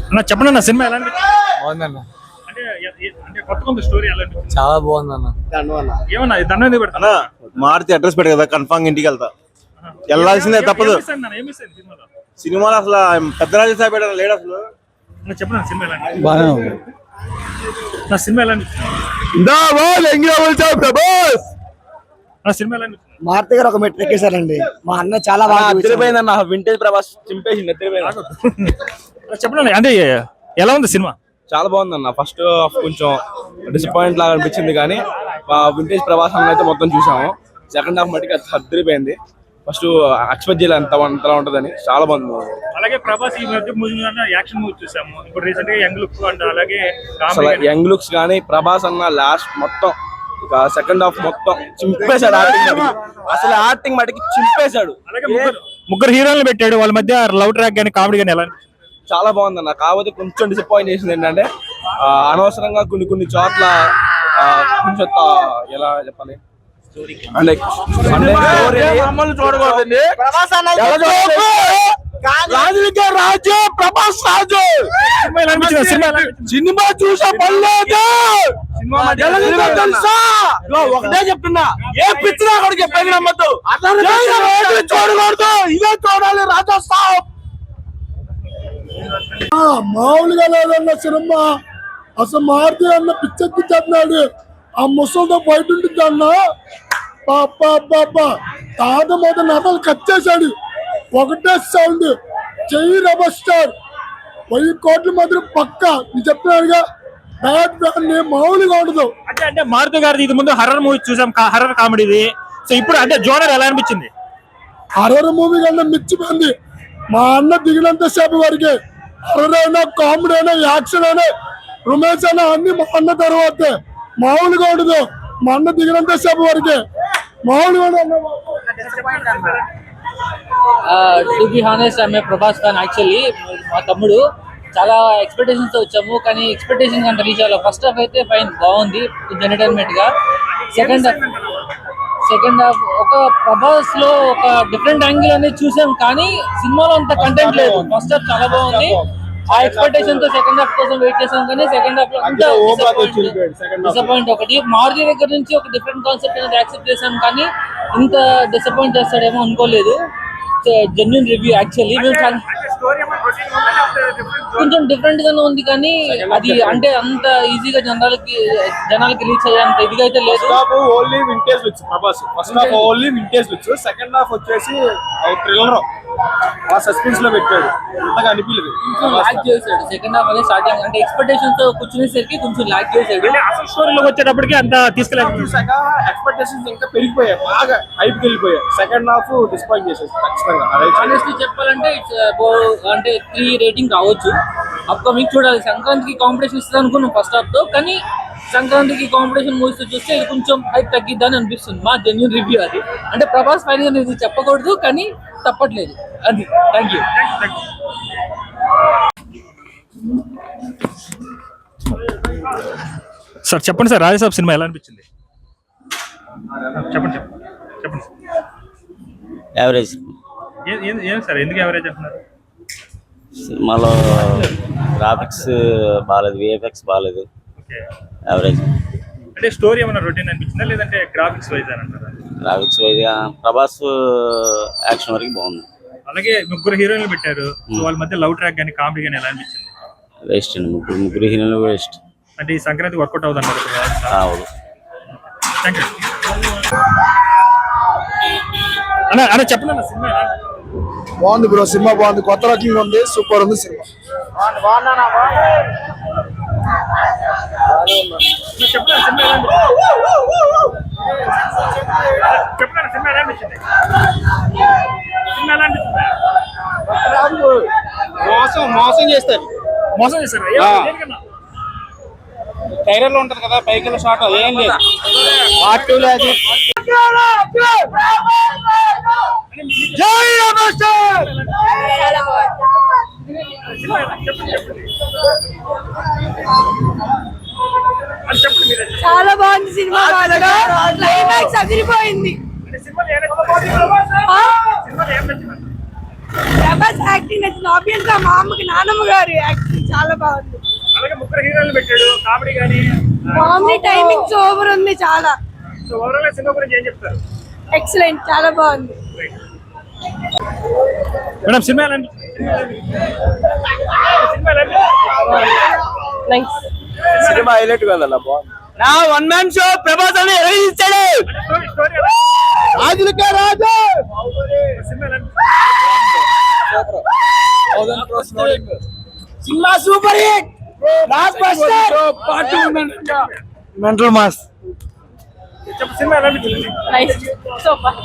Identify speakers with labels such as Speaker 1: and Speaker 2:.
Speaker 1: అన్న చెప్పండి అన్న, సినిమా ఎలా
Speaker 2: బాగుందన్న,
Speaker 1: అంటే అంటే కొత్తగా ఉంది స్టోరీ ఎలా అనిపించింది?
Speaker 2: చాలా బాగుందన్న.
Speaker 1: ఏమన్నా ఈ దండం ఎందుకు పెడతా?
Speaker 3: మారుతి అడ్రస్ పెట్టు కదా, కన్ఫామ్ ఇంటికి వెళ్తా. వెళ్ళాల్సిందే, తప్పదు. సినిమాలో అసలు పెద్ద రాజసాబ్ లేడు అసలు.
Speaker 1: చెప్పండి సినిమా ఎలా
Speaker 2: బాగానే ఉంది.
Speaker 1: నా సినిమా ఎలా అనిపించింది? సినిమా ఎలా అనిపించింది?
Speaker 4: మారుతి గారు ఒక మెట్రిక్ ఎక్కేశారండి. మా అన్న చాలా బాగా
Speaker 2: అదిరిపోయిందన్న, వింటేజ్ ప్రభాస్ చింపేసి
Speaker 1: చెప్పండి అంటే ఎలా ఉంది సినిమా?
Speaker 2: చాలా బాగుందన్న. ఫస్ట్ హాఫ్ కొంచెం డిసప్పాయింట్ లాగా అనిపించింది, కానీ వింటేజ్ ప్రభాస్ అన్న అయితే మొత్తం చూసాము. సెకండ్ హాఫ్ మటుకు అదిరిపోయింది. ఫస్ట్ ఎక్స్పెక్ట్ చేయలేదు అంతలా ఉంటదని. చాలా బాగుంది.
Speaker 1: అలాగే ప్రభాస్ ఈ మధ్య మూవీ యాక్షన్ మూవీ చూసాము. ఇప్పుడు రీసెంట్ గా యంగ్ లుక్ అండ్ అలాగే
Speaker 2: యంగ్ లుక్స్ కానీ ప్రభాస్ అన్న లాస్ట్ మొత్తం సెకండ్ హాఫ్ మొత్తం చింపేశాడు. అసలు యాక్టింగ్ మటుకి చింపేశాడు.
Speaker 1: అలాగే ముగ్గురు హీరోలను పెట్టాడు, వాళ్ళ మధ్య లవ్ ట్రాక్ కానీ కామెడీ కానీ ఎలా
Speaker 2: చాలా బాగుందన్న. కాకపోతే కొంచెం డిసప్పాయింట్ చేసింది ఏంటంటే అనవసరంగా కొన్ని చోట్ల కొంచెం ఎలా చెప్పాలి అంటే చూడకూడదండి. రాజు ప్రభాస్ రాజు సినిమా చూసా పర్లేదు. తెలుసా ఒకటే చెప్తున్నా, ఏ పిచ్చినా కూడా చెప్పేది నమ్మద్దు, చూడకూడదు, ఇదే చూడాలి. రాజా సాబ్
Speaker 4: మామూలుగా లేదన్న సినిమా. అసలు మారుతి అన్న పిచ్చెత్తిన్నాడు. ఆ ముసలితో బయట ఉంటుంది అన్న. తాత మొదటి నటలు కట్ చేశాడు. ఒకటే సౌండ్, చెయ్యి రెబల్ స్టార్ 1000 కోట్ల మధ్య పక్క. నేను చెప్తున్నాడుగా, బ్యాడ్ ఫ్యాన్ మామూలుగా ఉండదు.
Speaker 1: అంటే మారుతి గారిది ఇది ముందు హర్రర్ మూవీ చూసాం, హర్రర్ కామెడీది. సో ఇప్పుడు అంటే జోనర్ ఎలా అనిపించింది?
Speaker 4: హర్రర్ మూవీ కన్నా మిచ్చిపోయింది. మా అన్న దిగినంత సేపు వరకే హర్రర్ అయినా, కామెడీ అయినా, యాక్షన్ అయినా, రొమాన్స్ అయినా అన్ని మా అన్న తర్వాతే. మామూలుగా ఉండదు. మా అన్న దిగినంత సేపు వరకే మామూలుగా ఉండదు.
Speaker 5: To be honest, I'm a Prabhas fan actually. మా తమ్ముడు చాలా ఎక్స్పెక్టేషన్స్ తో వచ్చాము, కానీ ఎక్స్పెక్టేషన్స్ అంత రీచ్ అవ్వాలి. ఫస్ట్ హాఫ్ అయితే ఫైన్, బాగుంది ఎంటర్టైన్మెంట్ గా. సెకండ్ హాఫ్ ఒక ప్రభాస్ లో ఒక డిఫరెంట్ యాంగిల్ అనేది చూసాం, కానీ సినిమాలో అంత కంటెంట్ లేదు. ఫస్ట్ హాఫ్ చాలా బాగుంది. ఆ ఎక్స్పెక్టేషన్ తో సెకండ్ హాఫ్ కోసం వెయిట్ చేసాం, కానీ సెకండ్ హాఫ్ లో డిసప్పాయింట్. ఒకటి మారుతి దగ్గర నుంచి ఒక డిఫరెంట్ కాన్సెప్ట్ అనేది యాక్సెప్ట్ చేసాం, కానీ ఇంత డిసప్పాయింట్ చేస్తాడేమో అనుకోలేదు. Genuine review actually. మేము కొంచెం డిఫరెంట్ గానే ఉంది, కానీ అది అంటే అంత ఈజీగా జనాలకి రీచ్ అయ్యేంత ఇదిగా అయితే లేదు.
Speaker 2: Only vintage looks Prabhas. First half only vintage looks, second half వచ్చేసి థ్రిల్లర్ సస్పెన్స్ లో పెట్టాడు. అంతగా అనిపించలేదు.
Speaker 5: లాగ్ చేశాడు సెకండ్ హాఫ్ అనేది. స్టార్టింగ్ అంటే ఎక్స్పెక్టేషన్స్ తో కూర్చునేసరికి కొంచెం లాగ్ చేశాడు.
Speaker 1: అసలు స్టోరీలోకి వచ్చేటప్పటికి అంత తీసుకెళ్ళాలి.
Speaker 2: ఎక్స్పెక్టేషన్స్ ఇంకా పెరిగిపోయాయి, బాగా హైప్ వెళ్ళిపోయాయి. సెకండ్ హాఫ్ డిసప్పాయింట్ చేసేసి ఖచ్చితంగా.
Speaker 5: ఆనెస్ట్లీ చెప్పాలంటే ఇట్స్ అంటే 3 రేటింగ్ రావచ్చు. అప్కమింగ్ చూడాలి. సంక్రాంతికి కాంపిటీషన్ ఇస్తుంది అనుకున్నాం ఫస్ట్ హాఫ్ తో, కానీ సంక్రాంతికి కాంపిటీషన్ మూవీస్ చూస్తే ఇది కొంచెం హైప్ తగ్గిద్దని అనిపిస్తుంది. మా జెన్యూన్ రివ్యూ అది. అంటే ప్రభాస్ ఫైన్ గా ఇది చెప్పకూడదు, కానీ తప్పట్లేదు అది. Thank you.
Speaker 1: సార్ చెప్పండి సార్, రాజసాబ్ సినిమా ఎలా అనిపించింది? చెప్పండి.
Speaker 6: యావరేజ్.
Speaker 1: ఏం సార్, ఎందుకు యావరేజ్ అంటున్నారు?
Speaker 6: సినిమాలో గ్రాఫిక్స్ బాగాలేదు, విఎఫ్ఎక్స్ బాగాలేదు, యావరేజ్.
Speaker 1: అంటే స్టోరీ ఏమైనా రొటీన్ అనిపించిందా, లేదంటే గ్రాఫిక్స్ వైజ్ అని అంటారా?
Speaker 6: గ్రాఫిక్స్ వైజ్గా ప్రభాస్ యాక్షన్ వరకు బాగుంది.
Speaker 1: అలాగే ముగ్గురు హీరోయిన్లు పెట్టారు, వాళ్ళ మధ్య లవ్ ట్రాక్ కానీ కామెడీ కానీ ఎలా అనిపించింది?
Speaker 6: వేస్ట్ అండి, ముగ్గురు హీరోలు వేస్ట్.
Speaker 1: అంటే ఈ సంక్రాంతి వర్కౌట్ అవుతుంది అన్నారు.
Speaker 6: అవును.
Speaker 1: థ్యాంక్ యూ అన్న. చెప్పండి అన్న, సినిమా
Speaker 4: బాగుంది బ్రో. సినిమా బాగుంది, కొత్త రకంగా ఉంది, సూపర్ ఉంది సినిమా.
Speaker 2: మోసం చేస్తారు. టైలర్ లో ఉంటది కదా, పైకి షార్ట్ ఏం లేదు.
Speaker 7: చాలా బాగుంది సినిమా. క్లైమాక్స్ అదిరిపోయింది. ప్రభాస్ యాక్టింగ్ నచ్చింది. ఆబ్వియస్ గా మా అమ్మకి నాన్నమ్మ గారి యాక్టింగ్ చాలా బాగుంది.
Speaker 1: అలాగే ముగ్గురు హీరోలు పెట్టాడు, కామెడీ కానీ.
Speaker 7: కామెడీ టైమింగ్ ఓవర్ ఉంది చాలా.
Speaker 1: సో ఓవరాల్ సినిమా గురించి ఏం చెప్తారు?
Speaker 7: ఎక్సలెంట్, చాలా బాగుంది.
Speaker 1: మేడం సినిమా ఎలా అనిపించింది? సినిమా ఎలా అనిపించింది?
Speaker 7: నైస్.
Speaker 2: సినిమా హైలైట్ కదా బాగుంది.
Speaker 5: నా వన్ మ్యాన్ షో ప్రభాస్ అని ఇచ్చాడు.
Speaker 1: స్టోరీ ఎలా?
Speaker 4: రాజులకే రాజు.
Speaker 1: సినిమా ఎలా అనిపించింది?
Speaker 5: Cinema super hit, block buster.
Speaker 3: Mental mass.
Speaker 1: చెప్పు సినిమా ఎలా అనిపించింది?
Speaker 7: Nice, super.